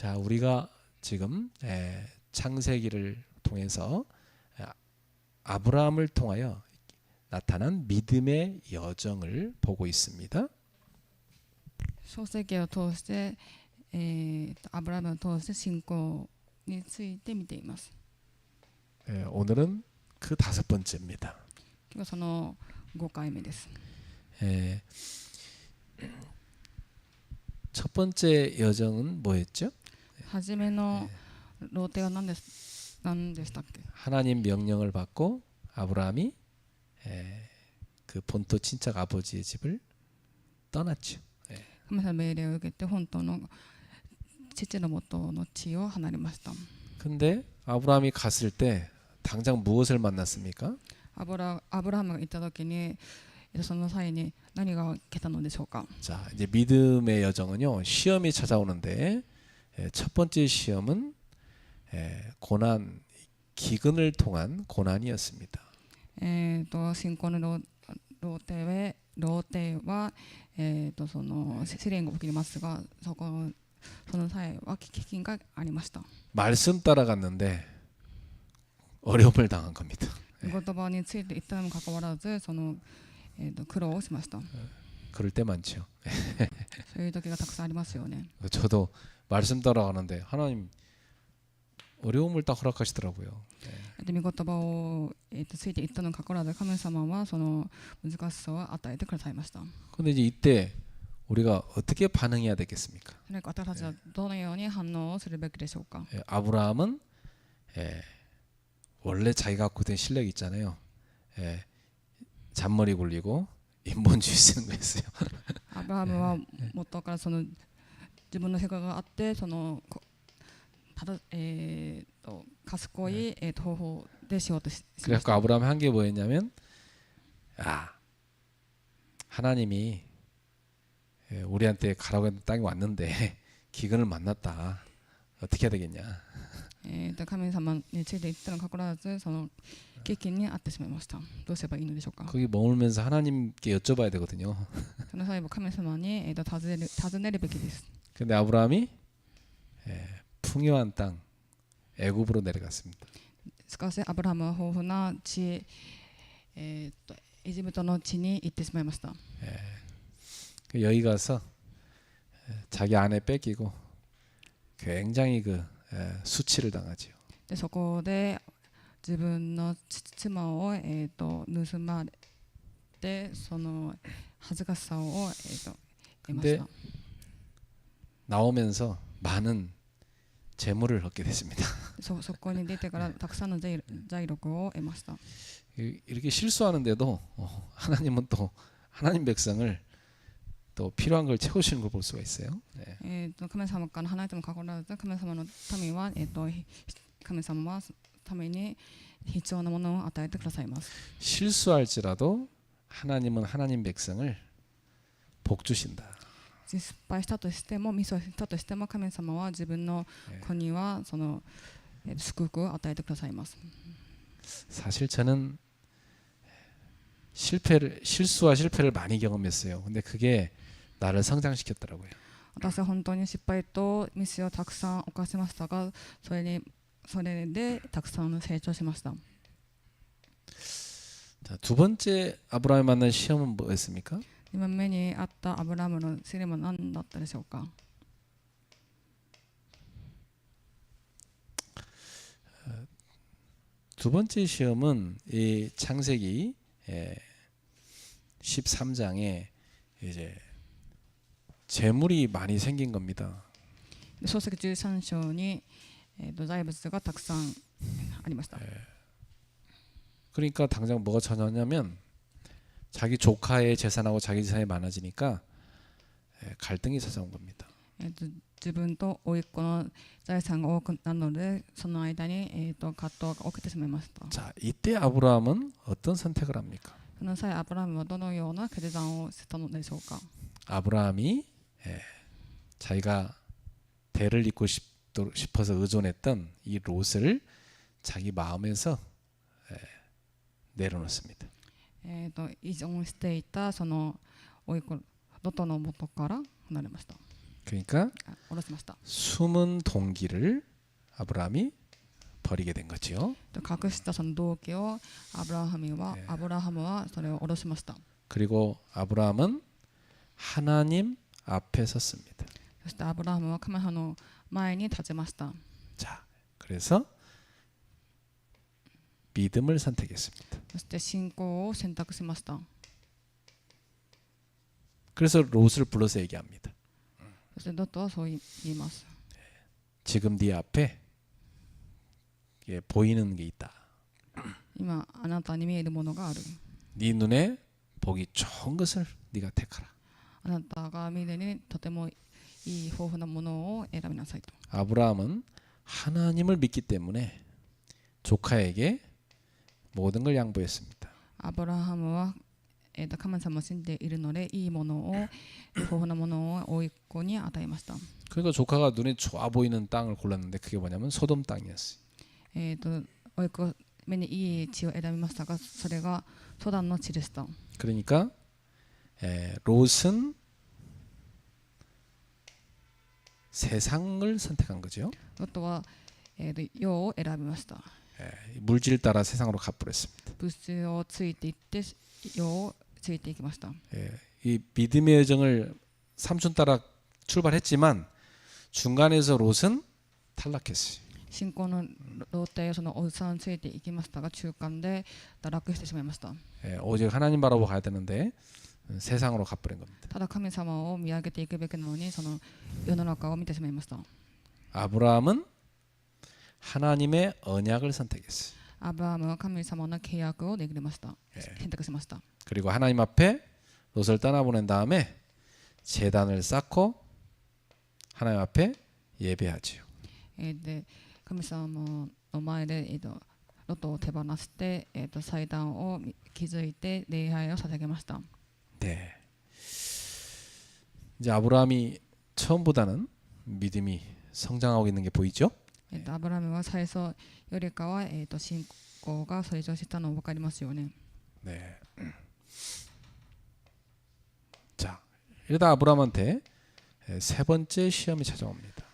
자, 우리가 지금 창세기를 통해서 아브라함을 통하여 나타난 믿음의 여정을 보고 있습니다. 創世記を通して、アブラムを通して信仰について見ています。 오늘은 그 5번째입니다. 今日はその5回目です。 첫 번째 여정은 뭐였죠? 初めのローテは何でしたっけ？ 하나님 명령을 받고 아브라함이 그 본토 친척 아버지의 집을 떠났죠. 神様の命令を受けて本当の父の元の地を離れました。 근데 아브라함이 갔을 때 당장 무엇을 만났습니까? アブラハムが行った時にその際に何が来たのでしょうか。 자, 이제 믿음의 여정은요 시험이 찾아오는데 첫 번째 시험은 고난, 기근을 통한 고난이었습니다. 信仰のローテは、その試練が起きますが、その際は飢饉がありました。 말씀 따라갔는데 어려움을 당한 겁니다. 言葉について言ったにもかかわらず、その苦労をしました。 그럴 때 많죠. そういう時がたくさんありますよね。 저도 말씀 따라가는데 하나님 어려움을 딱 허락하시더라고요. 御言葉をついて言ったのにかかわらず、神様はその難しさを与えてくださいました。 근데 이제 이때 우리가 어떻게 반응해야 되겠습니까? それから私たちはどのように反応をするべきでしょうか。 아브라함은 원래 자기가 갖고 된 실력이 있잖아요. 잔머리 굴리고 인본주의 쓰는 거였어요. アブラハムは元からその自分の性格があって、その賢い方法でしようとしまし 그래서 た。 아브라함이 한 게 뭐였냐면 하나님이 우리한테 가라고 했던 땅이 왔는데 기근을 만났다. 어떻게 해야 되겠냐. 神様について言ったのにかかわらず、その飢饉に遭ってしまいました。どうすればいいのでしょうか。 거기 머물면서 하나님께 여쭤봐야 되거든요. その際は神様に尋ねるべきです。 근데 아브라함이 풍요한 땅 애굽으로 내려갔습니다. しかしアブラハムは豊富な地、エジプトの地に行ってしまいました。 여기 가서 자기 아내 뺏기고 굉장히 그 수치를 당하지요. でそこで自分の妻を、盗まれて、その恥ずかしさを、得ました。 나오면서 많은 재물을 얻게 됐습니다. そこに出てからたくさんの財力を得ました。 이렇게 실수하는데도 하나님은 또 하나님 백성을 또 필요한 걸 채우시는 걸 볼 수가 있어요. 神様から離れてもかかわらず、神様の民は、神様はために必要なものを与えてくださいます。 실수할지라도 하나님은 하나님 백성을 복 주신다. 失敗したとしても、ミスをしたとしても、神様は自分の子にはその祝福を与えてくださいます。 사실 저는 실수와 실패를 많이 경험했어요. 근데 그게 나를 성장시켰더라고요. 私は本当に失敗とミスをたくさん犯しましたが、それでたくさん成長しました。 자, 두 번째 아브라함이 만난 시험은 뭐였습니까? 2番目にあったアブラハムの試練は何だったでしょうか。 두 번째 시험은 이 창세기 13장에 이제 재물이 많이 생긴 겁니다. 創世記13章に、財物がたくさんありました。 그러니까 당장 뭐가 전하냐면 자기 조카의 재산하고 자기 재산이 많아지니까 갈등이 찾아온 겁니다. 自分と甥っ子の財産が多くなるので、その間に、葛藤が起きてしまいました。 자, 이때 아브라함은 어떤 선택을 합니까? その際、アブラハムはどのような決断をしたのでしょうか。 아브라함이 자기가 대를 잇고 싶어서 의존했던 이 롯을 자기 마음에서 내려놓습니다. 依存していたその甥っ子ロトの元から離れました。 그러니까 下ろしました。 숨은 동기를 아브라함이 버리게 된 거죠. 隠したその動機をアブラハムはそれを下ろしました。 그리고 아브라함은 하나님 앞에 섰습니다. そしてアブラハムは神様の前に立ちました。 자, 그래서 믿음을 선택했습니다. そして信仰を選択しました。 그래서 롯을 불러서 얘기합니다. そしてロットはそう言います。 지금 네 앞에 보이는 게 있다. 今あなたに見えるものがある。 네 눈에 보기 좋은 것을 네가 택하라. あなたが見るにとてもいい豊富なものを選びなさいと。 아브라함은 하나님을 믿기 때문에 조카에게 모든 걸 양보했습니다. アブラハムは神様を信じているのでいいものを豊富なものを甥っ子に与えました。 그러니까 조카가 눈에 좋아 보이는 땅을 골랐는데 그게 뭐냐면 소돔 땅이었어요. 甥っ子目にいい地を選びましたがそれがソダンの地でした。 그러니까 롯은 세상을 선택한 거죠. ロットは世を選びました。 물질 따라 세상으로 가버렸습니다. 物質をついていって世をついていきました。 이 믿음의 여정을 삼촌 따라 출발했지만 중간에서 롯은 탈락했어요. 信仰のローテそのおじさんについていきましたが中間で堕落してしまいました。 오직 하나님 바라보고 가야 되는데 세상으로 가버린 겁니다. ただ神様を見上げていくべきなのにその世の中を見てしまいました。 아브라함은 하나님의 언약을 선택했어요. アブラハムは神様の契約を巡りました。選択しました。 그리고 하나님 앞에 롯을 떠나보낸 다음에 제단을 쌓고 하나님 앞에 예배하지요. で神様の前でロトを手放して祭壇を築いて礼拝を捧げました。 네. 이제 아브라함이 처음보다는 믿음이 성장하고 있는 게 보이죠? アブラハムは最初よりかは信仰が成長したの分かりますよね。 네. 자, 이러다 아브라함한테 세 번째 시험이 찾아옵니다.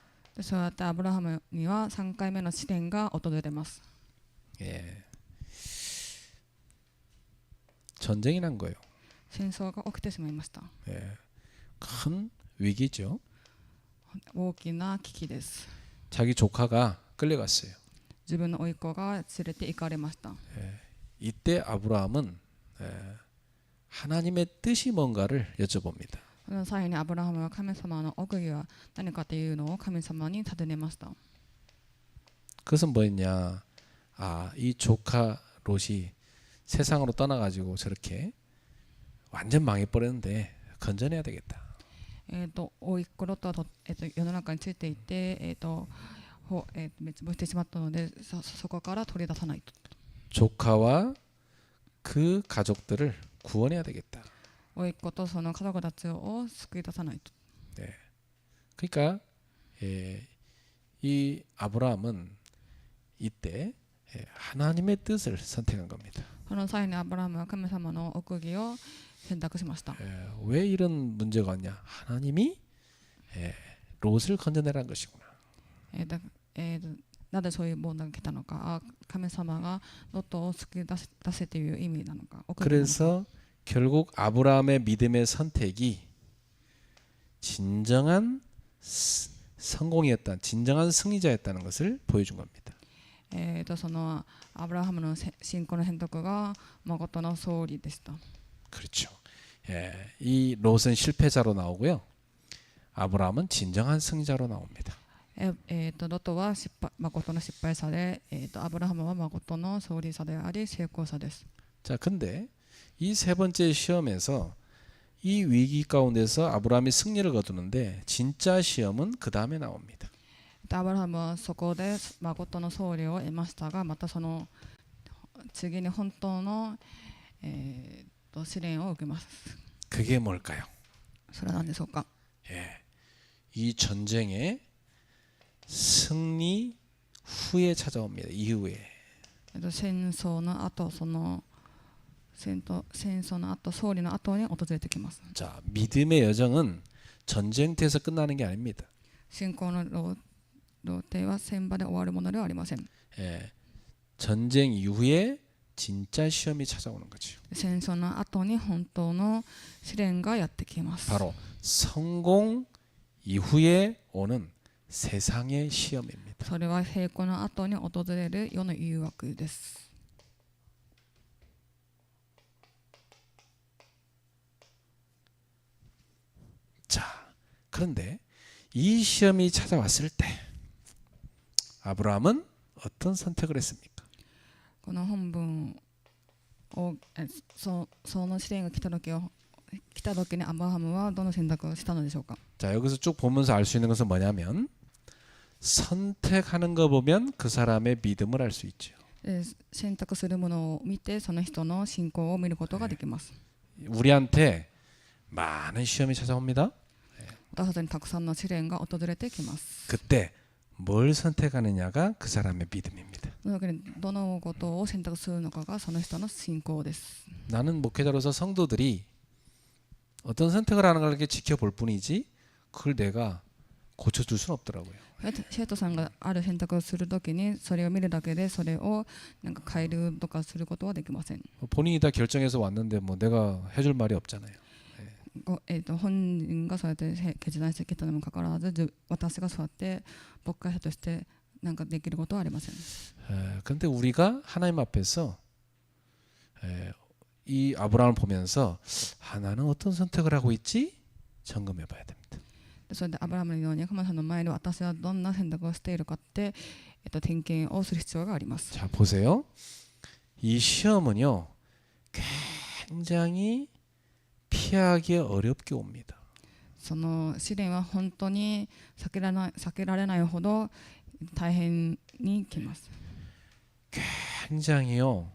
そうやってアブラハムには3回目の試練が訪れます。 예. 전쟁이 난 거예요. 戦争が起きてしまいました。 예. 큰 위기죠. 大きな危機です。 자기 조카가 끌려갔어요. 自分の甥っ子が連れて行かれました。 예. 이때 아브라함은 하나님의 뜻이 뭔가를 여쭤봅니다. その際にアブラハムは神様の奥義は何かというのを神様に尋ねました。 그것은 뭐였냐? 이 조카 롯이 세상으로 떠나가지고 저렇게 완전 망해버렸는데 건져내야 되겠다. 甥っ子ロットは世の中についていて滅亡してしまったのでそこから取り出さないと。 조카와 그 가족들을 구원해야 되겠다. 甥っ子とその家族たちを救い出さないと。 네. 그러니까 이 아브라함은 이때 하나님의 뜻을 선택한 겁니다. その際にアブラハムは神様の奥義を選択しました。 왜 이런 문제가 왔냐? 하나님이 롯을 건져내라는 것이구나. なぜそういう問題が来たのか、神様がロットを救い出せという意味なのか。 그래서 결국 아브라함의 믿음의 선택이 진정한 성공이었다, 진정한 승리자였다는 것을 보여준 겁니다. そのアブラハムの信仰の選択が誠の勝利でした。 그렇죠. 이 롯은 실패자로 나오고요. 아브라함은 진정한 승자로 나옵니다. ロットは誠の失敗者で、アブラハムは誠の勝利者であり成功者です。 자, 근데 이 세 번째 시험에서 이 위기 가운데서 아브라함이 승리를 거두는데 진짜 시험은 그 다음에 나옵니다. アブラハムはそこで誠の勝利を得ましたが、またその次に本当の、試練を受けます。 그게 뭘까요? それは何でしょうか。 이 전쟁의 승리 후에 찾아옵니다. 이후에. 戦争の後、戦争の後、勝利の後に訪れてきます。 자, 믿음의 여정은 전쟁터에서 끝나는 게 아닙니다. 信仰の露呈は戦場で終わるものではありません。 예, 전쟁 이후에 진짜 시험이 찾아오는 거죠. 戦争の後に本当の試練がやってきます。 바로 성공 이후에 오는 세상의 시험입니다. それは成功の後に訪れる世の誘惑です。 자, 그런데 이 시험이 찾아왔을 때 아브라함은 어떤 선택을 했습니까? この本文をその試練が来た時にアブラハムはどの選択をしたのでしょうか。 자, 여기서 쭉 보면서 알 수 있는 것은 뭐냐면 선택하는 거 보면 그 사람의 믿음을 알 수 있죠. 選択するものを見てその人の信仰を見ることができます。 우리한테 많은 시험이 찾아옵니다. 私たちにたくさんの試練が訪れてきます。 그때 뭘 선택하느냐가 그 사람의 믿음입니다. その時にどのことを選択するのかがその人の信仰です。 나는 목회자로서 성도들이 어떤 선택을 하는 걸 이렇게 지켜볼 뿐이지 그걸 내가 고쳐줄 수는 없더라고요. 生徒さんがある選択をするときにそれを見るだけでそれをなんか変えるとかすることはできません。 본인이 다 결정해서 왔는데 뭐 내가 해줄 말이 없잖아요. 本人がそうやって決断してきたにもかかわらず私がそうやって牧会者としてなんかできることはありません。 그런데 우리가 하나님 앞에서 이 아브라함을 보면서 나는 어떤 선택을 하고 있지? 점검해봐야 됩니다. それでアブラハムのように神様の前で私はどんな選択をしているかって、点検をする必要があります。 자, 보세요. 이 시험은요 굉장히 피하기 어렵게 옵니다. その試練は本当に避けられないほど大変に来ます。 굉장히요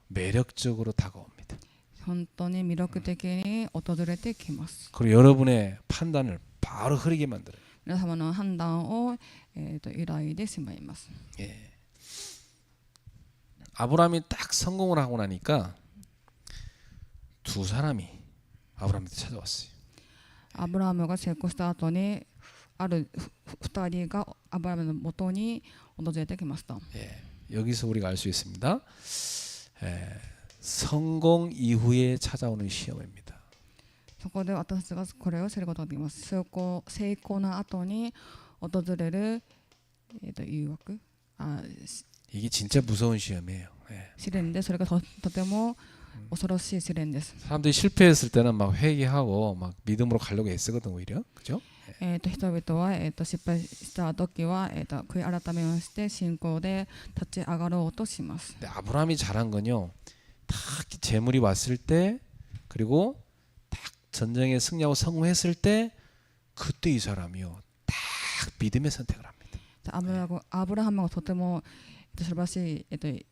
매력적으로 다가옵니다. 本当に魅力的に訪れてきます。 그리고 여러분의 판단을 바로 흐리게 만들어요. 皆様の判断を、揺らいでしまいます。 예. 아브라함이 딱 성공을 하고 나니까 두 사람이 아브라함한테 찾아왔어요. アブラハムが成功した後にある2人がアブラハムの元に訪れてきました。 예. 여기서 우리가 알 수 있습니다. 성공 이후에 찾아오는 시험입니다. そこで私たちがこれを知ることができます。成功の後に訪れる、誘惑이게 진짜 무서운 시험이에요. 예. 試練でそれがとても恐ろしい試練です。 사람들이 실패했을 때는 막 회개하고 막 믿음으로 가려고 애쓰거든 오히려, 그죠? 人々は、失敗した時は、悔い改めをして信仰で立ち上がろうとします。 근데 아브라함이 잘한 건요, 딱 재물이 왔을 때 그리고 딱 전쟁에 승리하고 성공했을 때 그때 이 사람이요 딱 믿음의 선택을 합니다. アブラハムがとても、素晴らしい、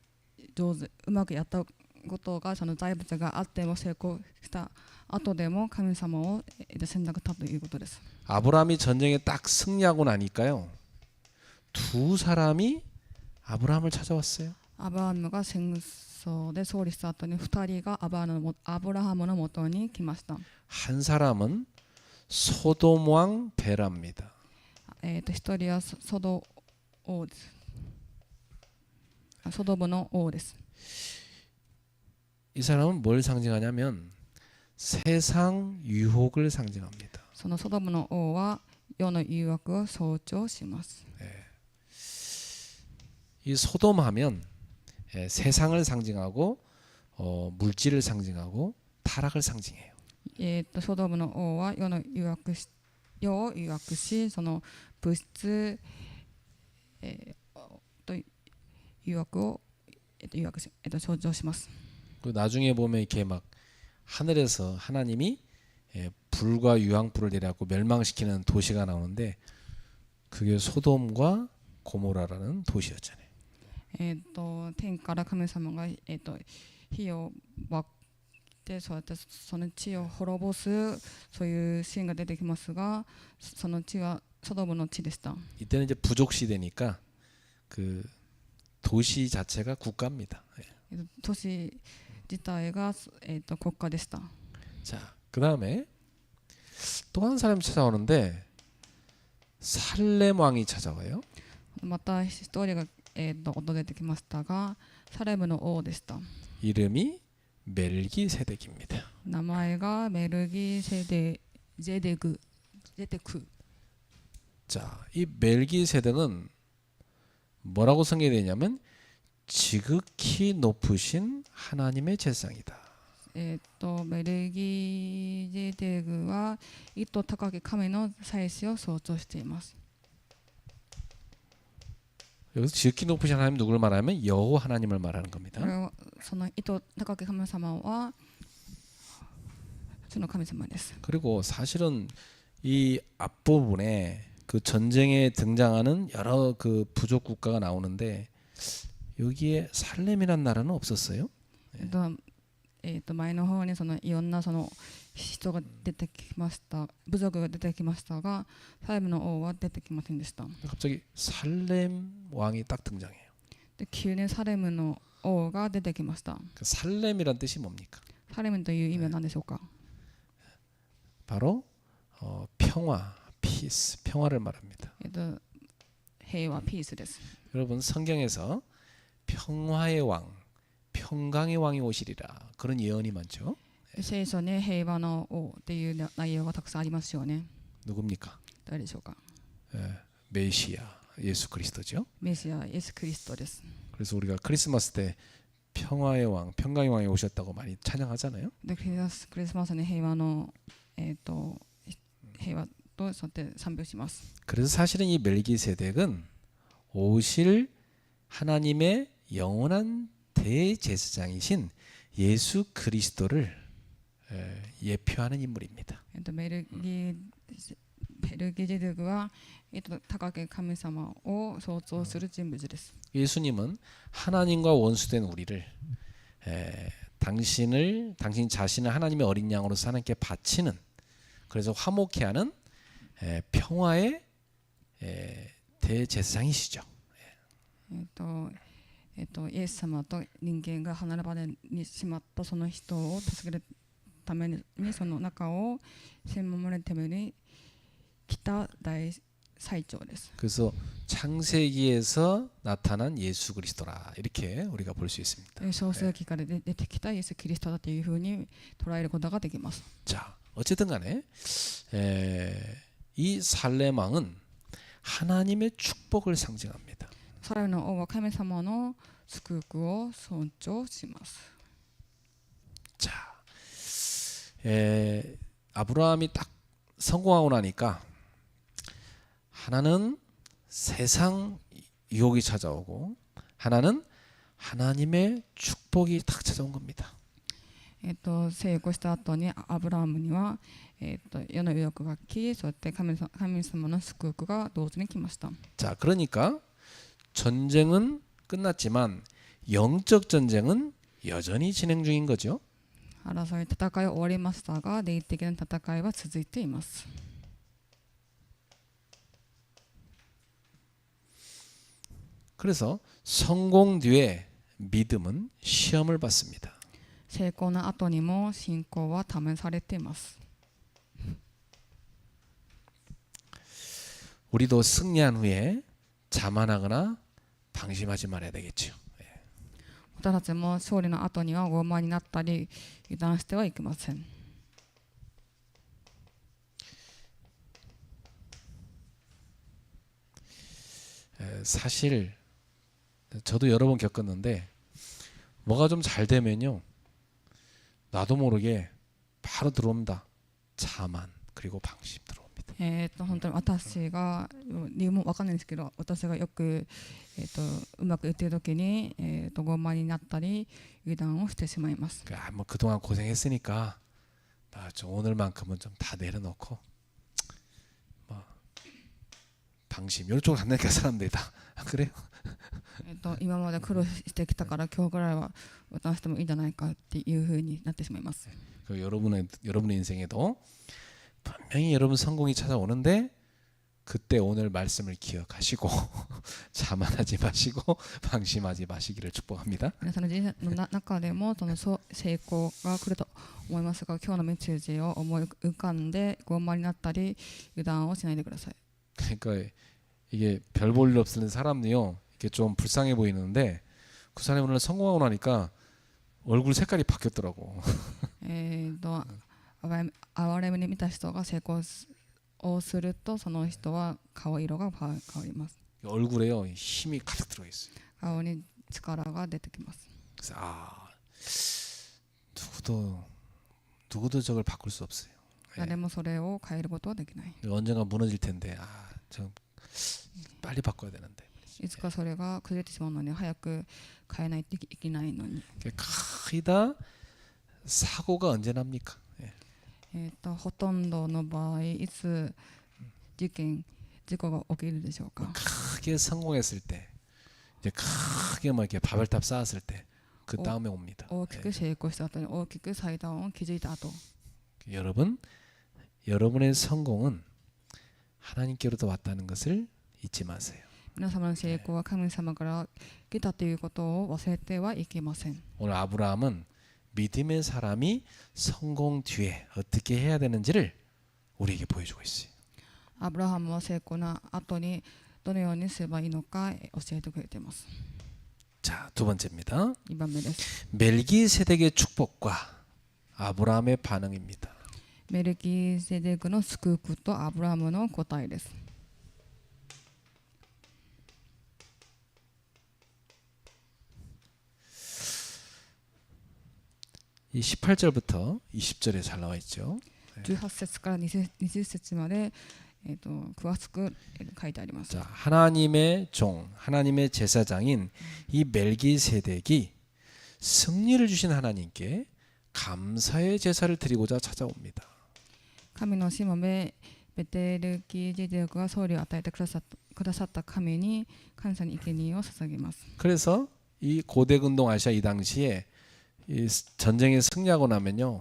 上手うまくやったことがその財物があっても成功した後でも神様を選択したということです。 아브라함이 전쟁에 딱 승리하고 나니까요 두 사람이 아브라함을 찾아왔어요. アブラハムが戦争で勝利した後に2人がアブラハムのもとに来ました。 한 사람은 소돔 왕 베라입니다. 1人はソド王です。ソドムの王です。 이 사람은 뭘 상징하냐면 세상 유혹을 상징합니다. そのソドムの王は世の誘惑を象徴します。 이 소돔하면 세상을 상징하고 물질을 상징하고 타락을 상징해요. ソドムの王は世を誘惑し、その物質、と誘惑を、象徴します。 그 나중에 보면 이렇게 막 하늘에서 하나님이 불과 유황불을 내려갖고 멸망시키는 도시가 나오는데 그게 소돔과 고모라라는 도시였잖아요. 天から神様が、火を爆ってそうやってその地を滅ぼすそういうシーンが出てきますが、その地はソドムの地でした。 이때는 이제 부족 시대니까 그 도시 자체가 국가입니다. 都市自体が、国家でした。 자, 그 다음에 또 한 사람이 찾아오는데 살렘 왕이 찾아와요. また一人が、訪れてきましたが、サレムの王でした。 이름이 멜기세덱입니다. 名前がメルギセデゼデク。 자, 이 멜기세덱은 뭐라고 성경이 되냐면 지극히 높으신 하나님의 제사장이다. メルギゼデクは一等高き神の祭司を象徴しています。 여기서 지극히 높으신 하나님 누구를 말하면 여호와 하나님을 말하는 겁니다. これはその一等高き神様はその神様です。 그리고 사실은 이 앞부분에 그 전쟁에 등장하는 여러 그 부족 국가가 나오는데 여기에 살렘이란 나라는 없었어요. 前の方にそのいろんなその人が出てきました、部族が出てきましたが、サレムの王は出てきませんでした。 갑자기 살렘 왕이 딱 등장해요. で急にサレムの王が出てきました。 그 살렘이란 뜻이 뭡니까? サレムという意味は何でしょうか。 바로 평화, 피스, 평화를 말합니다. 平和、ピースです。 여러분 성경에서 평화의 왕, 평강의 왕이 오시리라 그런 예언이 많죠. 聖書に平和の王っていう内容がたくさんありますよね。 누굽니까? 誰でしょうか。 메시아 예수 그리스도죠. メシアイエス・キリストです。 그래서 우리가 크리스마스 때 평화의 왕, 평강의 왕이 오셨다고 많이 찬양하잖아요. でクリスマスに平和の、平和とそうやって賛美します。 그래서 사실은 이 멜기세덱은 오실 하나님의 영원한 대제사장이신 예수 그리스도를 예표하는 인물입니다. メルギゼデクは、高き神様を象徴する人物です。 예수님은 하나님과 원수된 우리를 당신 자신을 하나님의 어린 양으로서 하나님께 바치는 그래서 화목케 하는 평화의 대제사장이시죠. イエス様と人間が離れ離れにしまったその人を助けるためにその中を守るために来た大最長です。 그래서 창세기에서 나타난 예수 그리스도라 이렇게 우리가 볼 수 있습니다. 創世記から出てきたイエス・キリストだというふうに捉えることができます。 자, 어쨌든 간에 이 살렘 왕은 하나님의 축복을 상징합니다. サレムの王は神様の祝福を尊重します。 자, 아브라함이 딱 성공하고 나니까 하나는 세상 유혹이 찾아오고 하나는 하나님의 축복이 딱 찾아온 겁니다. 成功した後にアブラハムには、世の余力が来、そうやって神様の祝福が同時に来ました。 자, 그러니까 전쟁은 끝났지만 영적 전쟁은 여전히 진행 중인 거죠. 争い戦いは終わりましたが、霊的な戦いは続いています。 그래서 성공 뒤에 믿음은 시험을 받습니다. 成功の後にも信仰は試されています。 우리도 승리한 후에 자만하거나 방심하지 말아야 되겠죠. 私たちも勝利の後には傲慢になったり油断してはいけません。 사실 저도 여러 번 겪었는데 뭐가 좀 잘 되면요 나도 모르게 바로 들어옵니다. 자만 그리고 방심 들어옵니다. 本当に私が理由も分かんないんですけど、私がよく、うまくいっている時に、傲慢になったり油断をしてしまいます。 뭐 그동안 고생했으니까 좀 오늘만큼은 좀 다 내려놓고 뭐 방심 이쪽으로 간다니까 사람들이 다 그래요? 今まで苦労してきたから今日ぐらいは油断してもいいんじゃないかっていう風になってしまいます。 여러분의 인생에도 분명히 여러분 성공이 찾아오는데 그때 오늘 말씀을 기억하시고 자만하지 마시고 방심하지 마시기를 축복합니다. 皆さんの人生の中でもその成功が来ると思いますが、今日のメッセージを思い浮かんで傲慢になったり油断をしないでください。 그러니까 이게 별 볼 일 없는 사람도요. 이게 좀 불쌍해 보이는데 그 사람이 오늘 성공하고 나니까 얼굴 색깔이 바뀌었더라고. 哀れみに見た人が成功をすると、その人は顔色が変わります。 얼굴에요 힘이 가득 들어 있어요. 顔に力が出てきます。 그래서 누구도 저걸 바꿀 수 없어요. 誰もそれを変えることはできない。 언젠가 무너질 텐데 좀 빨리 바꿔야 되는데. いつかそれが崩れてしまうのに早く変えないといけないのに。 거의 다 사고가 언제 납니까? ほとんどの場合いつ事故が起きるでしょうか。 크게 성공했을 때, 이제 크게 뭐 이렇게 바벨탑 쌓았을 때, 그 다음에 옵니다. 大きく成功した後に大きく祭壇を築いた後。 여러분의 성공은 하나님께로부터 왔다는 것을 잊지 마세요. 皆様の成功は神様から来たということを忘れてはいけません。 오늘 아브라함은 믿음의 사람이 성공 뒤에 어떻게 해야 되는지를 우리에게 보여주고 있어요. アブラハムは成功の後にどのようにすればいいのか教えてくれています。 자, 두 번째입니다. 2番目です。 멜기세덱의 축복과 아브라함의 반응입니다. メルキゼデクの祝福とアブラハムの答えです。 이 18절부터 20절에 잘 나와 있죠. 18節から20節まで、詳しく書いてあります。 자, 하나님의 종, 하나님의 제사장인 이 멜기세덱이 승리를 주신 하나님께 감사의 제사를 드리고자 찾아옵니다. 神のしもべベテルキゼデクが勝利を与えてくださった神に感謝に生贄を捧げます。 그래서 이 고대 근동 아시아 이 당시에 이 전쟁에 승리하고 나면요,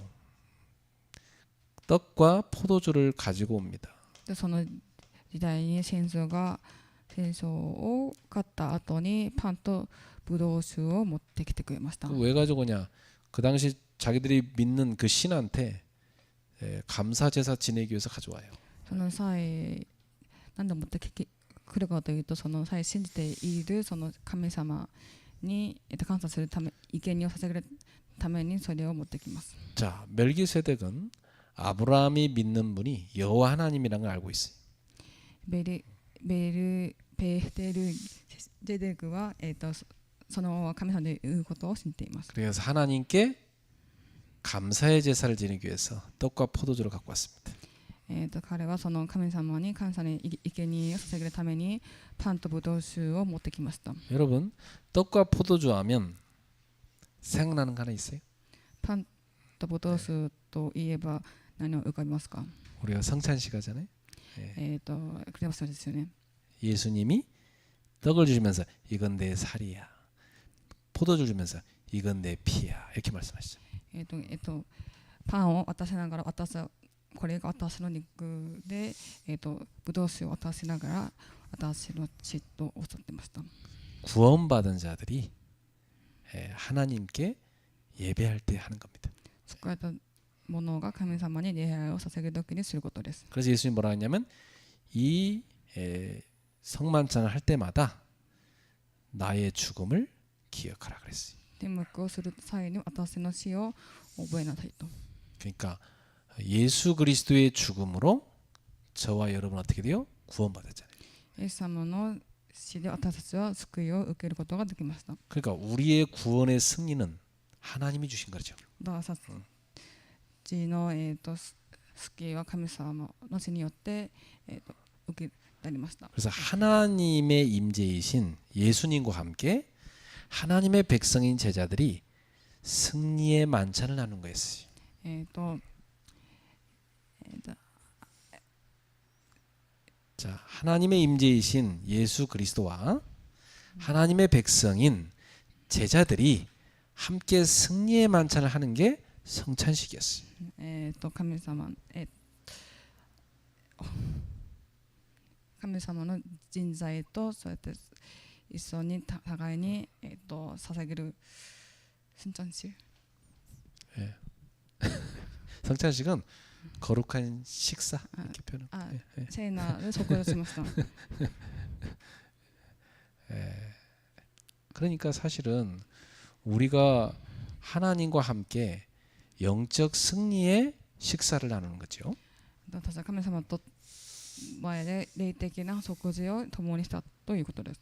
떡과 포도주를 가지고 옵니다. でその時代に戦争を勝った後にパンとブドウ酒を持ってきてくれました。 왜 가지고 오냐? 그 당시 자기들이 믿는 그 신한테 감사 제사 지내기 위해서 가져와요. その際何で持ってくるかというと、その際信じているその神様に感謝するため、生贄を捧げるためにそれを持ってきます。 자, 멜기세덱은 아브라함이 믿는 분이 여호와 하나님이라는 걸 알고 있어요. ベテルゼデクは、その神様でいうことを知っています。 그래서 하나님께 감사의 제사를 지내기 위해서 떡과 포도주를 갖고 왔습니다. 彼はその神様に感謝に生贄を捧げるためにパンとブドウ酒を持ってきました。 여러분, 떡과 포도주 하면 생각나는 거 하나 있어요? パンとブドウ酒といえば何を浮かびますか？ 우리가 성찬식 하잖아요. クリスマスですよね。 예수님이 떡을 주시면서 이건 내 살이야. 포도주 주면서 이건 내 피야. 이렇게 말씀하시죠. パンを渡しながらこれが私の肉で、ブドウ酒を渡しながら私の血とおっしゃってました。 구원받은 자들이 하나님께 예배할 때 하는 겁니다. 救われた者が神様に礼拝を捧げるときにすることです。 그래서 예수님이 뭐라 했냐면 이 성만찬을 할 때마다 나의 죽음을 기억하라 그랬어요. 天幕をする際に私の死を覚えなさいと。 그러니까 예수 그리스도의 죽음으로 저와 여러분 어떻게 돼요? 구원받았잖아요. イエス様の死で私たちは救いを受けることができました。 그러니까 우리의 구원의 승리는 하나님이 주신 거죠. 私たちの、救いは神様の死によって、受けられました。 그래서 하나님의 임재이신 예수님과 함께 하나님의 백성인 제자들이 승리의 만찬을 나눈 거였어요. 자, 하나님의 임재이신 예수 그리스도와 하나님의 백성인 제자들이 함께 승리의 만찬을 하는 게 성찬식이었어요. 神様、神様の人材とそうやって一緒に互いに、捧げる聖餐式。 성찬식은 거룩한 식사 이렇게 표현. あ 예, 예. 聖なる食事をしました 그러니까 사실은 우리가 하나님과 함께 영적 승리의 식사를 나누는 거죠. 私たちは神様と前で霊的な食事を共にしたということです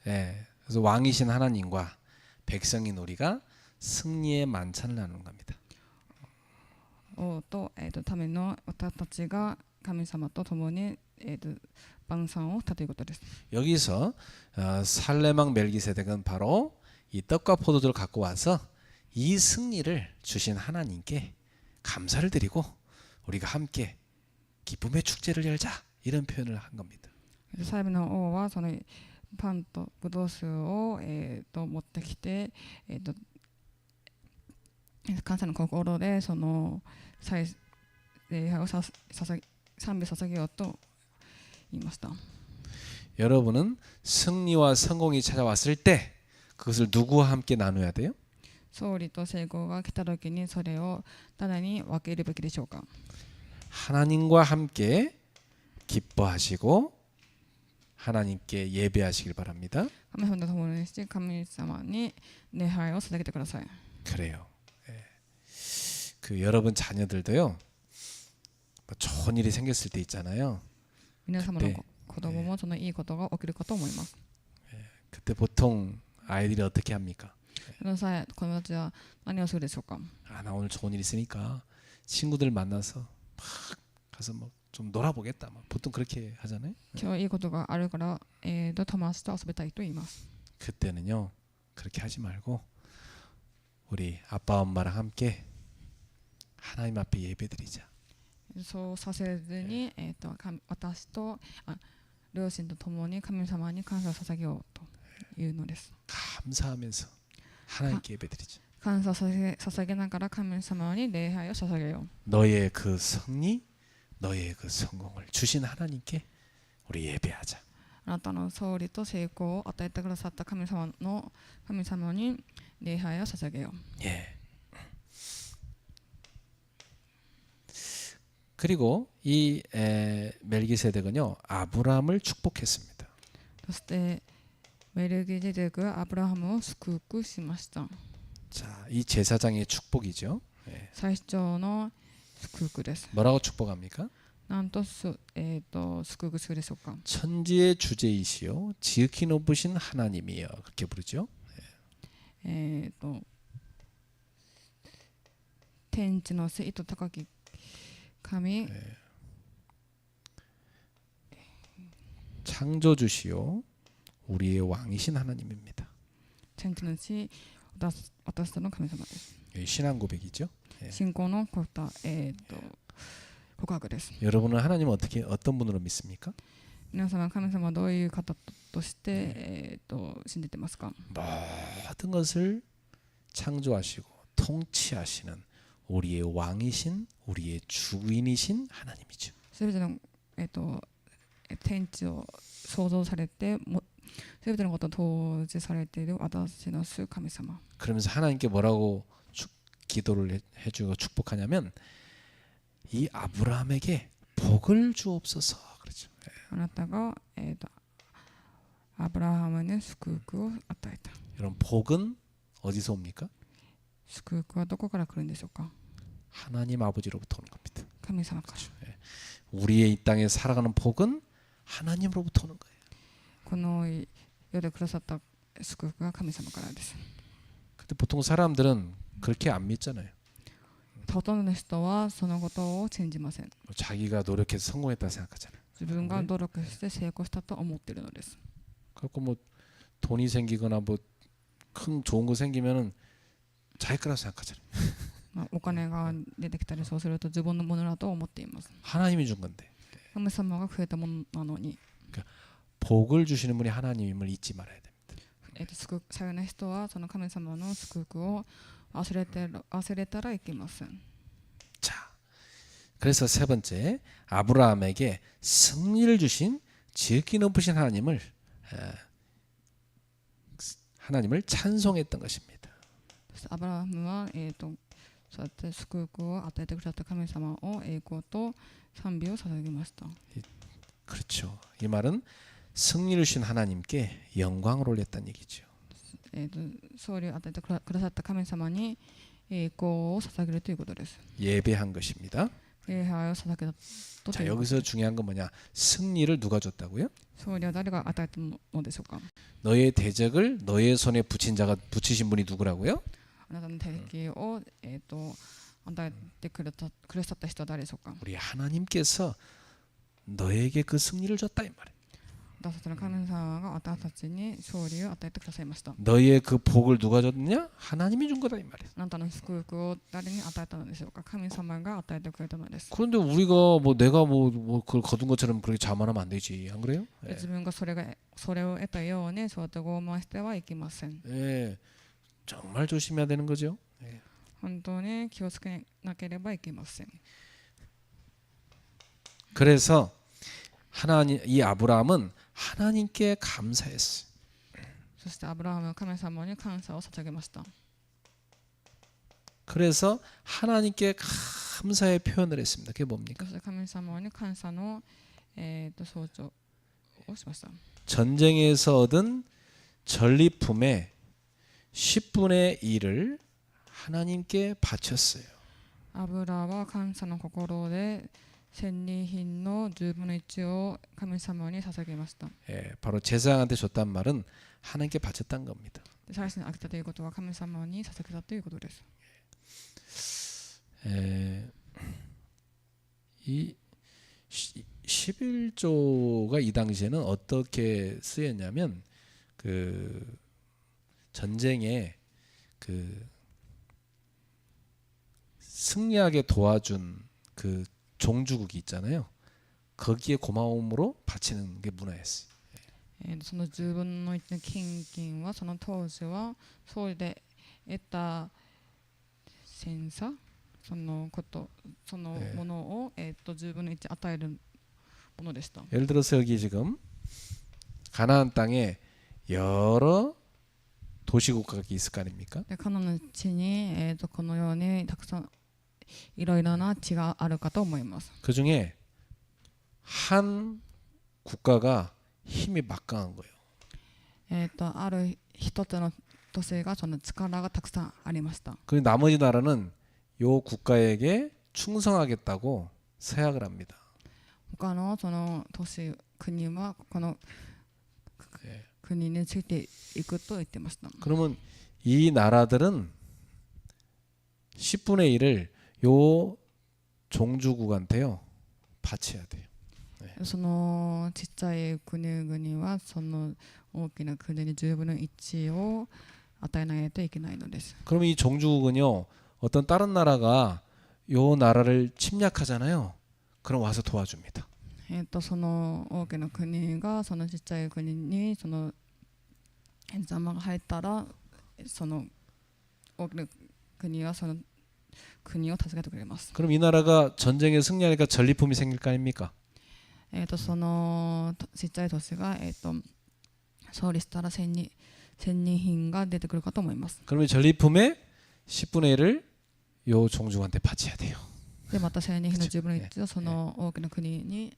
예, 그래서 왕이신 하나님과 백성인 우리가 승리의 만찬을 나누는 겁니다. 王と、ための私たちが神様と共に、晩餐をしたということです 여기서 살레망 멜기세덱은 바로 이 떡과 포도주를 갖고 와서 이 승리를 주신 하나님께 감사를 드리고 우리가 함께 기쁨의 축제를 열자 이런 표현을 한 겁니다. 最後の王はそのパンとブドウ酒を、持ってきて、感謝の心でその礼拝を賛美捧げようと言いました 여러분은 승리와 성공이 찾아왔을 때 그것을 누구와 함께 나눠야 돼요? 勝利と成功が来た時にそれを誰に分けるべきでしょうか 하나님과 함께 기뻐하시고 하나님께 예배하시길 바랍니다. 神様と共にして神様に礼拝を捧げてください 그래요. 예. 그 여러분 자녀들도요. 뭐 좋은 일이 생겼을 때 있잖아요. 皆様の子供もそのいいことが起きるかと思います 그때 보통 아이들이 어떻게 합니까? その際子供たちは何をするでしょうか 아, 나 오늘 좋은 일 있으니까 친구들 만나서 막 가서 뭐 좀 놀아보겠다. 막 보통 그렇게 하잖아요. 今日いいことがあるから、友達と遊びたいと言います 그때는요. 그렇게 하지 말고 우리 아빠 엄마랑 함께 하나님 앞에 예배드리자. そうさせずに、私と両親と共に神様に感謝を捧げようというのです 감사하면서 하나님께 예배드리자. 感謝を捧げながら神様に礼拝を捧げよう 너의 그 승리, 너의 그 성공을 주신 하나님께 우리 예배하자. あなたの勝利と成功を与えてくださった神様に礼拝を捧げよう 예. 그리고 이 멜기세덱은요 아브라함을 축복했습니다. そしてメルギゼデクはアブラハムを祝福しました 자, 이 제사장의 축복이죠. 예. 最長の祝福です 뭐라고 축복합니까? なんと祝福するでしょうか 천지의 주제이시요 지극히 높으신 하나님이여 그렇게 부르죠. 天地の聖と高き神 창조주시요 우리의 왕이신 하나님입니다. 天地の地私との神様です 이 신앙 고백이죠. 예. 信仰の告白です 여러분은 하나님 어떤 분으로 믿습니까? 皆様神様はどういう方として、信じてますか 모든 것을 창조하시고 통치하시는 우리의 왕이신 우리의 주인이신 하나님이죠. すべての、天地を創造されてすべてのことを統治されている私の主神様 그러면서 하나님께 뭐라고 기도를 해주고 축복하냐면 이 아브라함에게 복을 주옵소서 그렇죠. あなたが、アブラハムに祝福を与えた 여러분 복은 어디서 옵니까? 祝福はどこから来るんでしょうか 하나님 아버지로부터 오는 겁니다. 神様から 우리의 이 땅에 살아가는 복은 하나님으로부터 오는 거예요. この世でくださった祝福が神様からです 근데 보통 사람들은 그렇게 안 믿잖아요. ほとんどの人はそのことを信じません 자기가 노력해서 성공했다 생각하잖아요. 自分が努力して成功したと思っているのです 그래서 뭐 돈이 생기거나 뭐 큰 좋은 거 생기면은 자기 거라고 생각하잖아요. お金が出てきたりそうすると自分のものだと思っています 하나님이 준 건데 神様がくれたものなのに 복을 주시는 분이 하나님임을 잊지 말아야 됩니다. さよな人はその神様の祝福を忘れたらいけません 자, 그래서 세 번째 아브라함에게 승리를 주신 지극히 높으신 하나님을 찬송했던 것입니다. アブラハムは、そうやって祝福を与えてくださった神様を栄光と賛美を捧げました。 그렇죠. 이 말은 승리를 주신 하나님께 영광을 올렸다는 얘기죠. 勝利を与えてくださった神様に栄光を捧げるということです。 예배한 것입니다. 礼拝を捧げたと 자, いうこと。 여기서 중요한 건 뭐냐? 승리를 누가 줬다고요? 勝利は誰が与えたのでしょうか。 너의 대적을 너의 손에 붙이신 분이 누구라고요? あなたの敵を、与えてくださった人は誰でしょうか。 우리 하나님께서 너에게 그 승리를 줬다 이 말이에요. 私たちの神様が私たちに勝利を与えてくださいました。 너의 그 복을 누가 줬느냐? 하나님이 준 거다 이 말이에요. あなたの祝福を誰に与えたのでしょうか。神様が与えてくれたのです。 그런데 우리가 뭐 내가 뭐 그걸 거둔 것처럼 그렇게 자만하면 안 되지, 안 그래요? 自分がそれを得たようにそうやって傲慢してはいけません。 예, 정말 조심해야 되는 거죠. 本当に気をつけなければいけません。 그래서 하나님 이 아브라함은 하나님께 감사했어요. そしてアブラハムは神様に感謝を捧げました。 그래서 하나님께 감사의 표현을 했습니다. 그게 뭡니까? そして神様に感謝の、象徴をしました。 전쟁에서 얻은 전리품의 10분의 1을 하나님께 바쳤어요. アブラは感謝の心で戦利品の10分の1を神様に捧げました。 예, 바로 제사장한테 줬단 말은 하나님께 바쳤다는 겁니다. 祭司にあげたということは神様に捧げたということです。 이 11조가 이 당시에는 어떻게 쓰였냐면 그 전쟁에 그 승리하게 도와준 그 종주국이 있잖아요. 거기에 고마움으로 바치는 게 문화였어요. その10分の1の金銀はその当時は総理で得た戦差そのものを、10分の1与えるものでした。 예를 들어서 여기 지금 가나안 땅에 여러 도시국가가 있을 거 아닙니까? でカナンの地に、このようにたくさんいろいろな地があるかと思います。 그 중에 한 국가가 힘이 막강한 거예요. ある一つの都市がその力がたくさんありました。 그 나머지 나라는 요 국가에게 충성하겠다고 서약을 합니다. 他のその都市国はこの国についていくと言ってました。 그러면 이 나라들은 10분의 1을 요 종주국한테요 바쳐야 돼요. そのちっちゃい国々はその大きな国に10分の1を与えないといけないのです。 그러면 이 종주국은요 어떤 다른 나라가 요 나라를 침략하잖아요. 그럼 와서 도와줍니다. その大きな国がそのちっちゃい国にその邪魔が入ったらその大きな国はその国を助けてくれます。 그럼 이 나라가 전쟁에 승리하니까 전리품이 생길 거 아닙니까? そのちっちゃい都市が、勝利したら戦利品が出てくるかと思います。 그러면 전리품의 10분의 1을 요 종주국한테 바쳐야 돼요. でまた戦利品の10分の1をその大きな国に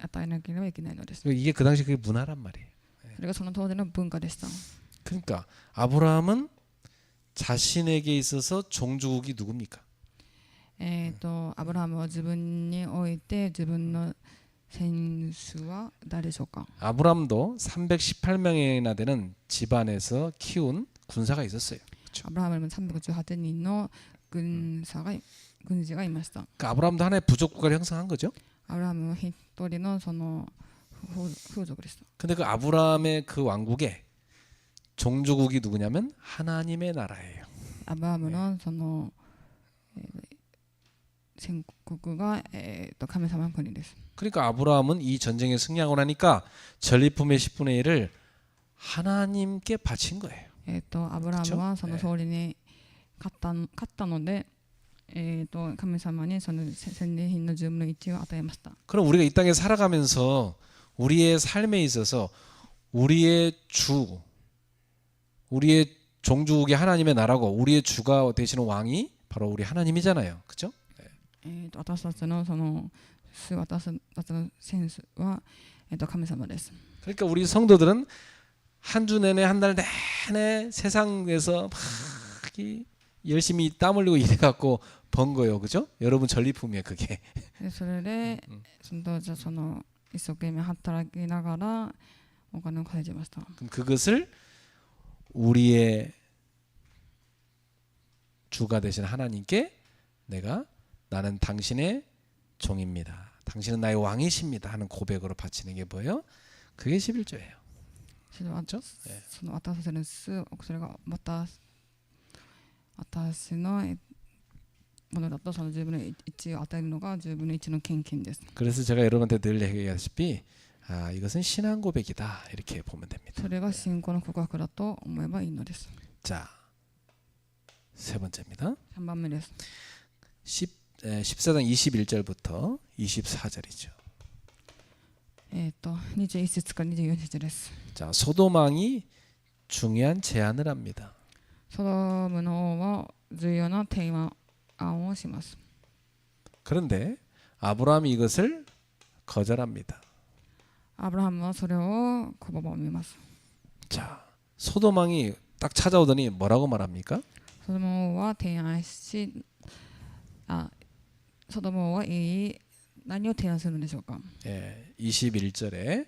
与えなければいけないのです。 이게 그 당시 그게 문화란 말이에요. それがその当時の文化でした。 그러니까 아브라함은 자신에게 있어서 종주국이 누굽니까? アブラハムは自分において自分の選手は誰でしょうか。 아브라함도 318명이나 되는 집안에서 키운 군사가 있었어요. アブラハムにも318人の軍事がいました。 그러니까 아브라함도 하나의 부족 국가를 형성한 거죠. アブラハムは一人のその風俗でした。 근데 그 아브라함의 그 왕국에 종주국이 누구냐면 하나님의 나라예요. アブラハムのその戦国が神様の国です。 그러니까 아브라함은 이 전쟁에 승리하고 나니까 전리품의 10분의 1을 하나님께 바친 거예요. アブラハムはその勝利に勝ったので、神様にその戦利品の10分の1を与えました。 그럼 우리가 이 땅에 살아가면서 우리의 삶에 있어서 우리의 우리의 종주국의 하나님의 나라고 우리의 주가 되시는 왕이 바로 우리 하나님이잖아요. 그죠? 私たちのその私たちのセンスは、神様です。 그러니까 우리 성도들은 한 주 내내 한 달 내내 세상에서 막 열심히 땀 흘리고 일해갖고 번 거예요. 그죠? 여러분 전리품이에요. 그게. でそれで、じゃあその一生懸命働きながらお金を稼いでました。 그럼 그것을 우리의 주가 되신 하나님께 내가 나는 당신의 종입니다. 당신은 나의 왕이십니다. 하는 고백으로 바치는 게 뭐예요? 그게 11조예요. それは 그렇죠? その渡されるそれがまた私のものだとその10分の1を与えるのが10分の1の献金です。 그래서 제가 여러분한테 늘 얘기하다시피 이것은 신앙 고백이다 이렇게 보면 됩니다. それが信仰の告白だと思えばいいのです。 자, 세 번째입니다. 3番目です。 14장 21절부터 24절이죠. 21節から24節です。 자, 소돔왕이 중요한 제안을 합니다. ソドムの王は重要な提案をします。 그런데 아브라함이 이것을 거절합니다. アブラハムはそれを拒みます。 자, 소돔왕이 딱 찾아오더니 뭐라고 말합니까? ソドム王は提案し、ソドム王は何を提案するんでしょうか。 예, 21절에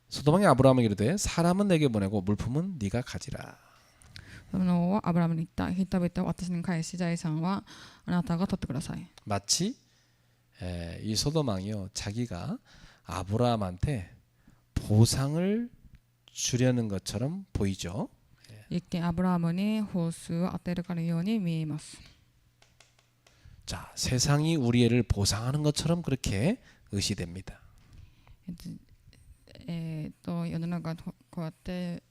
소돔왕이 아브라함에게 이르되 사람은 내게 보내고 물품은 네가 가지라. ソドムの王はアブラハムに言った。人々を私に返し財産はあなたが取ってください。 마치 이 소돔왕이요 자기가 아브라함한테 보상을 주려는 것처럼 보이죠. 一見アブラハムに報酬を与えるかのように見えます。 자, 세상이 우리 애를 보상하는 것처럼 그렇게 의시됩니다. 世の中こうやって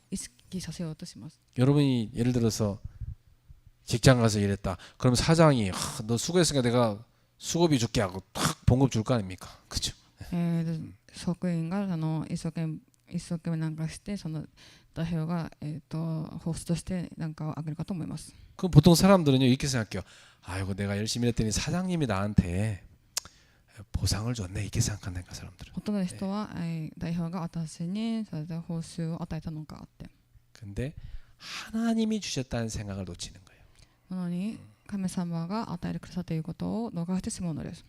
意識させようとします。 여러분이 예를 들어서 직장 가서 일했다. 그럼 사장이 너 수고했으니까 내가 수고비 줄게 하고 탁 봉급 줄 거 아닙니까? 그죠? 職員が一生懸命なんかしてその代表が報酬としてなんかをあげるかと思います。 그 보통 사람들은요 이렇게 생각해요. 아이고 내가 열심히 했더니 사장님이 나한테 보상을 줬네 이렇게 생각한다니까 사람들은. ほとんどの人は代表が私にそれで報酬を与えたのかって。 근데 하나님이 주셨다는 생각을 놓치는 거예요. なのに神様が与えてくださったということを逃してしまうのです。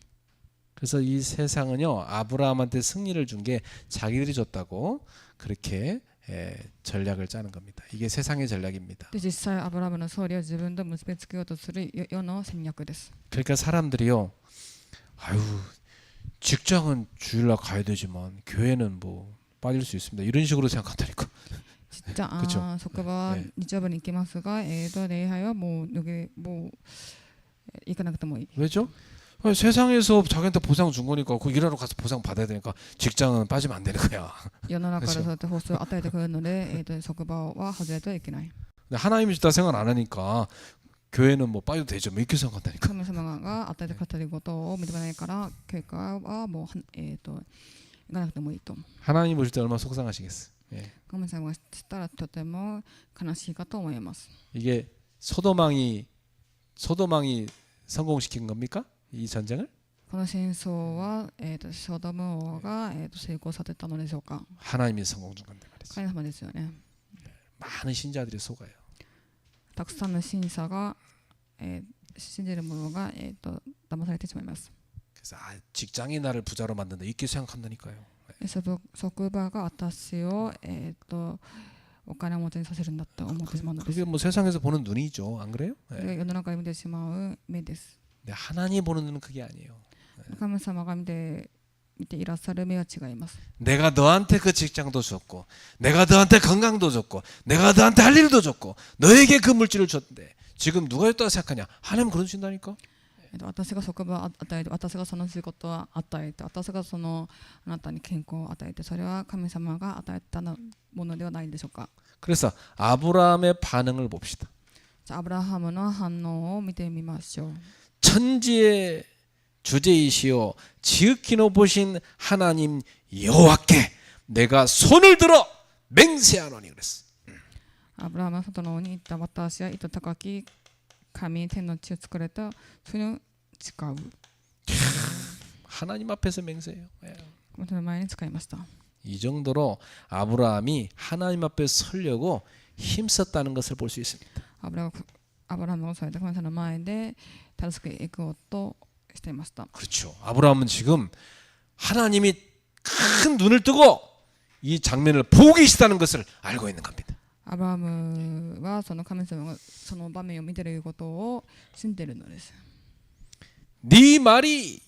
그래서 이 세상은요 아브라함한테 승리를 준 게 자기들이 줬다고 그렇게 전략을 짜는 겁니다. 이게 세상의 전략입니다. で実際アブラハムの勝利を自分と結びつけようとする世の戦略です。 그러니까 사람들이요 아유 직장은 주일날 가야 되지만 교회는 뭐 빠질 수 있습니다. 이런 식으로 생각한다니까. 職場は日曜日に行きますが、礼拝はもう行かなくてもいい。 왜죠? 세상에서 자기한테 보상 준 거니까 그 일하러 가서 보상 받아야 되니까 직장은 빠지면 안 되는 거야. 世の中からそうやって報酬を与えてくれるので、職場は外れてはいけない。 근데 하나님이 주다 생각 안 하니까 교회는 뭐 빠져도 되죠. 뭐 이렇게 생각한다니까. 神様が与えてくださることを認めないから、教会はもう行かなくてもいいと。 하나님 보실 때 얼마나 속상하시겠어. 예. 神様が知ったらとても悲しいかと思います。 이게 소돔왕이 성공시킨 겁니까? 이 전쟁을? この戦争は、ソドム王が、成功させたのでしょうか。 하나님이 성공 준 건데 말이죠. 神様ですよね。 많은 신자들이 속아요. たくさんの信者が、信じる者が、騙されてしまいます。 그래서 직장이 나를 부자로 만든다 이렇게 생각한다니까요. 職場が私を、お金持ちにさせるんだと思ってしまうのです。 그게 뭐 세상에서 보는 눈이죠. 안 그래요? それが世の中で見てしまう目です。 근데 하나님 보는 눈은 그게 아니에요. 神様が見ていらっしゃる目は違います。 내가 너한테 그 직장도 줬고 내가 너한테 건강도 줬고 내가 너한테 할 일도 줬고 너에게 그 물질을 줬는데 지금 누가 줬다고 생각하냐? 하나님 그런 주신다니까. 私が職場を与えて、私がその仕事を与えて、私があなたに健康を与えて、それは神様が与えたものではないでしょうか。 그래서 아브라함의 반응을 봅시다. じゃあアブラハムの反応を見てみましょう。 천지의 주제이시오 지극히 높으신 하나님 여호와께 내가 손을 들어 맹세하노니 그랬어. アブラハムは外の王に言った。私は糸高き神天の地を作られたそれを誓う。 하나님 앞에서 맹세해요. 예. その前に誓いました。 이 정도로 아브라함이 하나님 앞에 서려고 힘썼다는 것을 볼 수 있습니다. アブラハムをされた神様の前で正しく行こうとしていました。 그렇죠. 아브라함은 지금 하나님이 큰 눈을 뜨고 이 장면을 보고 계시다는 것을 알고 있는 겁니다. アブラハムはその神様がその場面を見ていることを信じているのです。 네 말이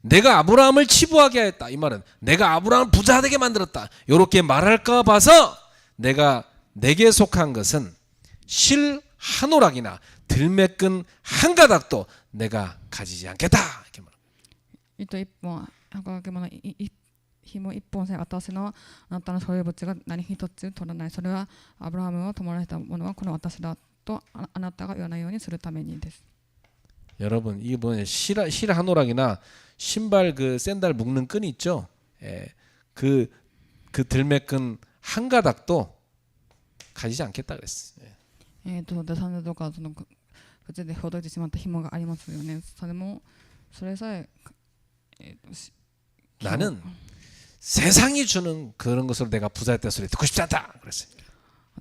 내가 아브라함을 치부하게 하였다. 이 말은 내가 아브라함을 부자되게 만들었다. 이렇게 말할까 봐서 내가 내게 속한 것은 실 한 오락이나 들매끈 한 가닥도 내가 가지지 않겠다. 이렇게 말합니다. 糸一本墓物紐一本さえ私のあなたの所有物が何一つ取らない。それはアブラハムを弔われたものはこの私だとあなたが言わないようにするためにです。 여러분 이번 실 한 오락이나 신발 그 샌들 묶는 끈이 있죠. 예, 그 들매끈 한 가닥도 가지지 않겠다 그랬어. 예. デサンドとかその口でほどいてしまった紐がありますよね。それさえ、나는 세상이 주는 그런 것으로 내가 부자였다 소리 듣고 싶지 않다 그랬어요.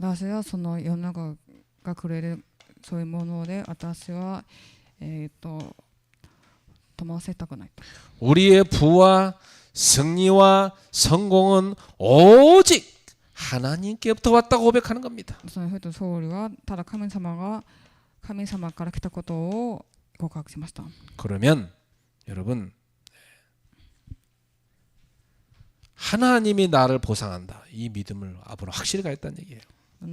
私はその世の中がくれるそういうもので私は飛ばせたくないと。 우리의 부와 승리와 성공은 오직 하나님께부터 왔다고 고백하는 겁니다. そのふと総理はただ神様から来たことを告白しました。 그러면 여러분 하나님이 나를 보상한다. 이 믿음을 아브라함 확실히 가졌다는 얘기예요.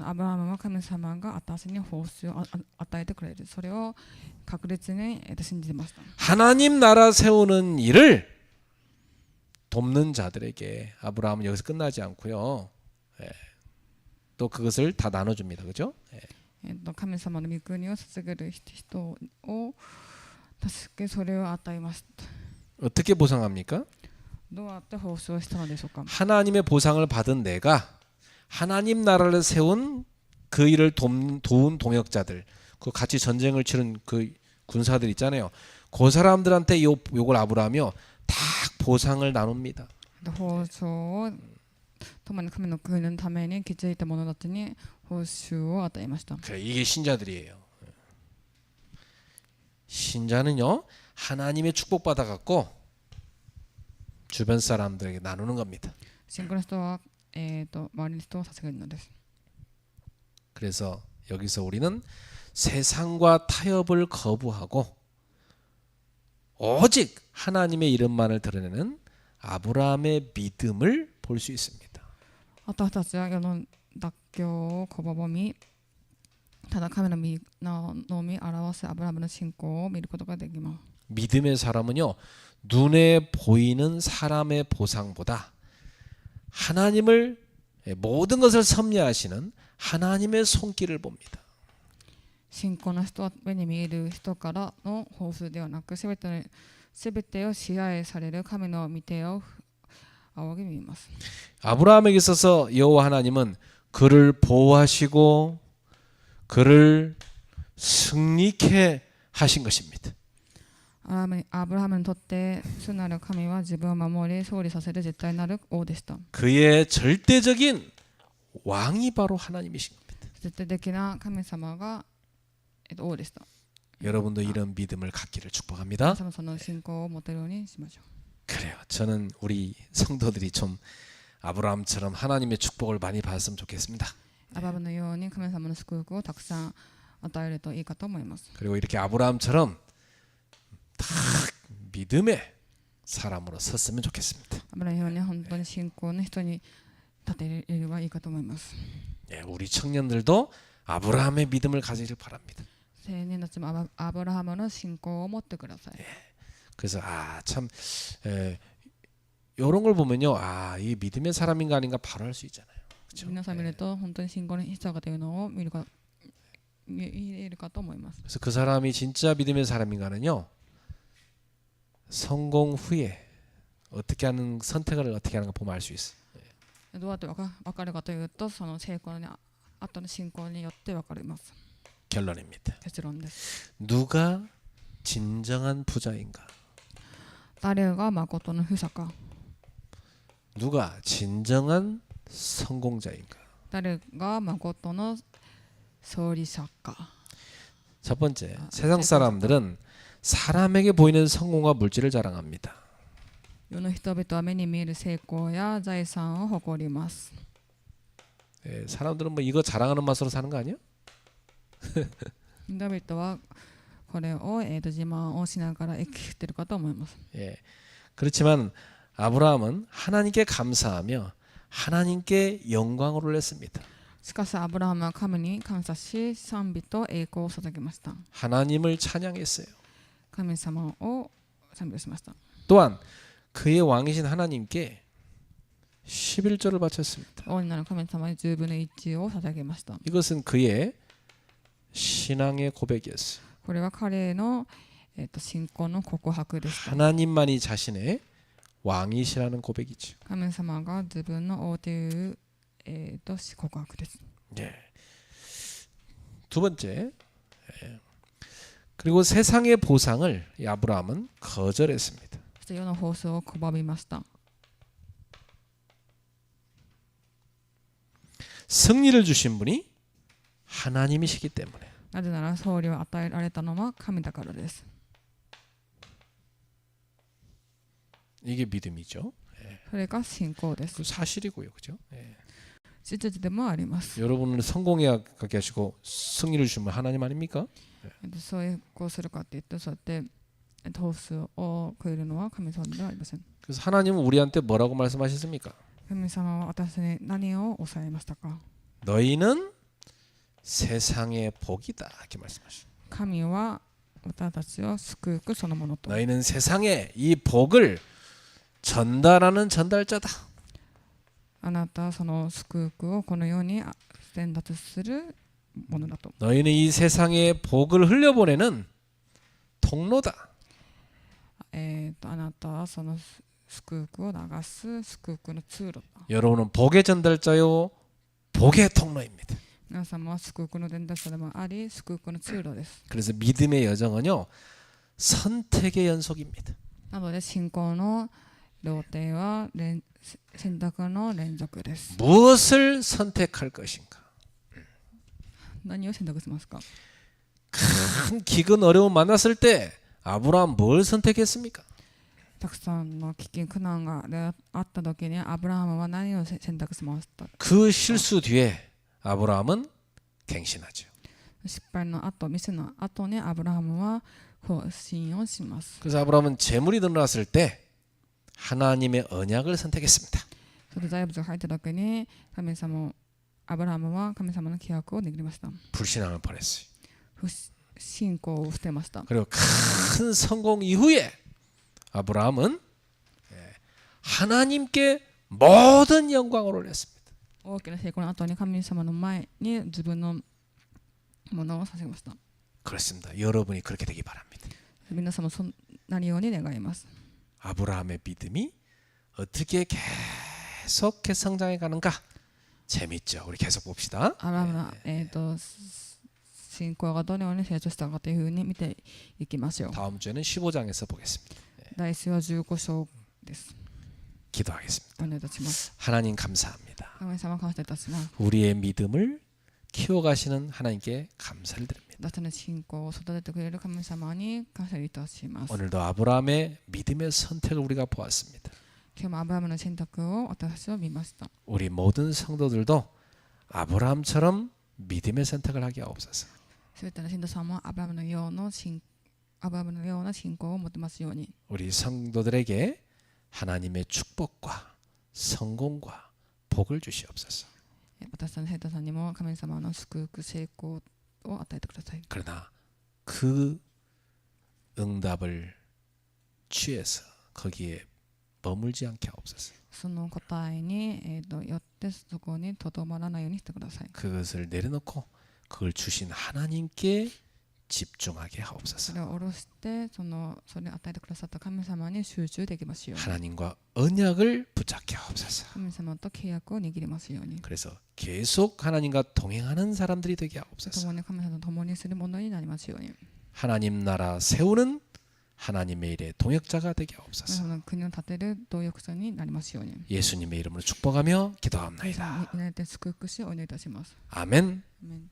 アブラハムは神様が私に報酬を与えてくれる。それを確実に信じてました。 하나님 나라 세우는 일을 돕는 자들에게 아브라함은 여기서 끝나지 않고요. 예. 또 그것을 다 나눠줍니다. 그죠? 예. 神様の御国を捧げる人を助けそれを与えました。 어떻게 보상합니까? どうやって報酬をしたのでしょうか。 하나님의 보상을 받은 내가 하나님 나라를 세운 그 일을 도운 동역자들, 그 같이 전쟁을 치른 그 군사들 있잖아요. 그 사람들한테 요걸 아브라함이요 다 보상을 나눕니다. 報酬を共に神の国のために築いた者たちに報酬を与えました。 그래, 이게 신자들이에요. 신자는요 하나님의 축복 받아 갖고 주변 사람들에게 나누는 겁니다. 信仰の人は周りの人を捧げるのです。 그래서 여기서 우리는 세상과 타협을 거부하고 오직 하나님의 이름만을 드러내는 아브라함의 믿음을 볼 수 있습니다. 私たちは世の妥協を拒み、ただ神のみ表すアブラハムの信仰を見ることができます。 믿음의 사람은요 눈에 보이는 사람의 보상보다 하나님을 모든 것을 섭리하시는 하나님의 손길을 봅니다. 信仰の人は目に見える人からの報酬ではなく、すべてを支配される神の御手を仰ぎ見ます。 아브라함에게 있어서 여호와 하나님은 그를 보호하시고 그를 승리케 하신 것입니다. アブラハムにとって主なる神は自分を守り勝利させる絶対なる王でした。 그의 절대적인 왕이 바로 하나님이신 겁니다. 絶対的な神様が王でした。 여러분도 이런 믿음을 갖기를 축복합니다. 皆様その信仰を持てるようにしましょう。 그래요. 저는 우리 성도들이 좀 아브라함처럼 하나님의 축복을 많이 받았으면 좋겠습니다. アブラハムのように神様の祝福をたくさん与えるといいかと思います。 그리고 이렇게 아브라함처럼 딱 믿음의 사람으로 섰으면 좋겠습니다. アブラハムのように本当に信仰の人に立てればいいかと思います。 예, 우리 청년들도 아브라함의 믿음을 가지길 바랍니다. 青年たちもアブラハムの信仰を持ってください。 그래서 참 이런 걸 보면요, 이 믿음의 사람인가 아닌가 바로 알 수 있잖아요. 그렇죠? 皆さん見ると本当に信仰の人かというのを見えるかと思います。 그래서 그 사람이 진짜 믿음의 사람인가는요, 성공 후에 어떻게 하는 선택을 어떻게 하는가 보면 알 수 있어요. どうやってわかるかというと、その成功の後の信仰によってわかります。 결론입니다. 結論です。 누가 진정한 부자인가? 誰が誠の富者か、 누가 진정한 성공자인가? 誰が誠の勝利者か。 첫 번째, 세상 사람들은 사람에게 보이는 성공과 물질을 자랑합니다. 世の人々は目に見える成功や財産を誇ります。 사람들은 뭐 이거 자랑하는 맛으로 사는 거 아니야? 人々はこれを、自慢をしながら生きているかと思います。 예. 그렇지만 아브라함은 하나님께 감사하며 하나님께 영광을 올렸습니다. しかしアブラハムは神に感謝し、賛美と栄光を捧げました。 하나님을 찬양했어요. 神様を賛美しました。 또한 그의 왕이신 하나님께 11조를 바쳤습니다. 王になる神様に10分の1を捧げました。 이것은 그의 신앙의 고백이었어요. これは彼の、信仰の告白でした。 하나님만이 자신의 왕이시라는 고백이죠. 神様が自分の王という、告白です。 예. 두 번째, 그리고 세상의 보상을 이 아브라함은 거절했습니다. そして世の放送を拒みました。 승리를 주신 분이 하나님이시기 때문에. なぜなら勝利を与えられたのは神だからです。 이게 믿음이죠. それが信仰です。 그 사실이고요, 그죠? 예. 事実でもあります。 여러분은 성공하게 하시고 승리를 주시면 하나님 아닙니까? そうこうするかって言ってそうやって放送をくれるのは神様ではありません。 그래서 하나님은 우리한테 뭐라고 말씀하셨습니까? 神様は私に何を教えましたか。 너희는 세상의 복이다 이렇게 말씀하셨어요. 神は私たちを救うそのものと。 너희는 세상에 이 복을 전달하는 전달자다. あなたはその救うをこのように伝達するものだと。 너희는 이 세상에 복을 흘려보내는 통로다. あなたはその救うを流す救うの通路だ。 여러분은 복의 전달자요, 복의 통로입니다. 皆様は救うの伝達者でもあり、救うの通路です。 그래서 믿음의 여정은요, 선택의 연속입니다. なので信仰の路程は選択の連続です。 무엇을 선택할 것인가? 何を選択しますか。 큰 기근 어려움 만났을 때 아브라함 뭘 선택했습니까? たくさんの危険苦難があった時にアブラハムは何を選択しました。 그 실수 뒤에 아브라함은 갱신하죠. 失敗の後、ミスの後にアブラハムは更新をします。 그래서 아브라함은 재물이 늘어났을 때 하나님의 언약을 선택했습니다. それ財物が入った時にアブラハムは神様の規約を握りました。 불신앙을 버렸어요. 不信仰を捨てました。 그리고 큰 성공 이후에 아브라함은 하나님께 모든 영광을 올렸습니다. 大きな成功の後に神様の前に自分のものを捧げました。 그렇습니다. 여러분이 그렇게 되기 바랍니다. 皆様そうなるように願います。 아브라함의 믿음이 어떻게 계속 성장해 가는가 재밌죠. 우리 계속 봅시다. アブラハムの、信仰がどのように成長したかというふうに見ていきましょう。 다음 주에는 15장에서 보겠습니다. 第1は15章です。 기도하겠습니다. お願いいたします。 하나님 감사합니다. 神様感謝いたします。 우리의 믿음을 키워가시는 하나님께 감사를 드립니다. 私の信仰を育ててくれる神様に感謝いたします。 오늘도 아브라함의 믿음의 선택을 우리가 보았습니다. 今日もアブラハムの選択を私は見ました。 우리 모든 성도들도 아브라함처럼 믿음의 선택을 하게 하옵소서. すべての信徒さんもアブラハムのような信仰を持ってますように。 우리 성도들에게 하나님의 축복과 성공과 복을 주시옵소서. 私たちの生徒さんにも神様の祝福成功を与えてください。 그러나 그 응답을 취해서 거기에 머물지 않게 하옵소서. その答えに、よってそこにとどまらないようにしてください。 그것을 내려놓고 그걸 주신 하나님께 집중하게 そ 하옵소서. れを下ろしてそれを与えてくださった神様に集中できますように 하나님과 언약을 붙잡게 하옵소서. 神様と契約を握りますように 그래서 계속 하나님과 동행하는 사람들이 되게 하옵소서. 共に神様と共にするものになりますように 하나님 나라 세우는 하나님의 일의 동역자가 되게 神 하옵소서. 様の国を建てる同翼者になりますように 예수님의 이름으로 축복하며 イエス様 기도합니다. に祈って祝福しお祈りいたします 아멘. アーメン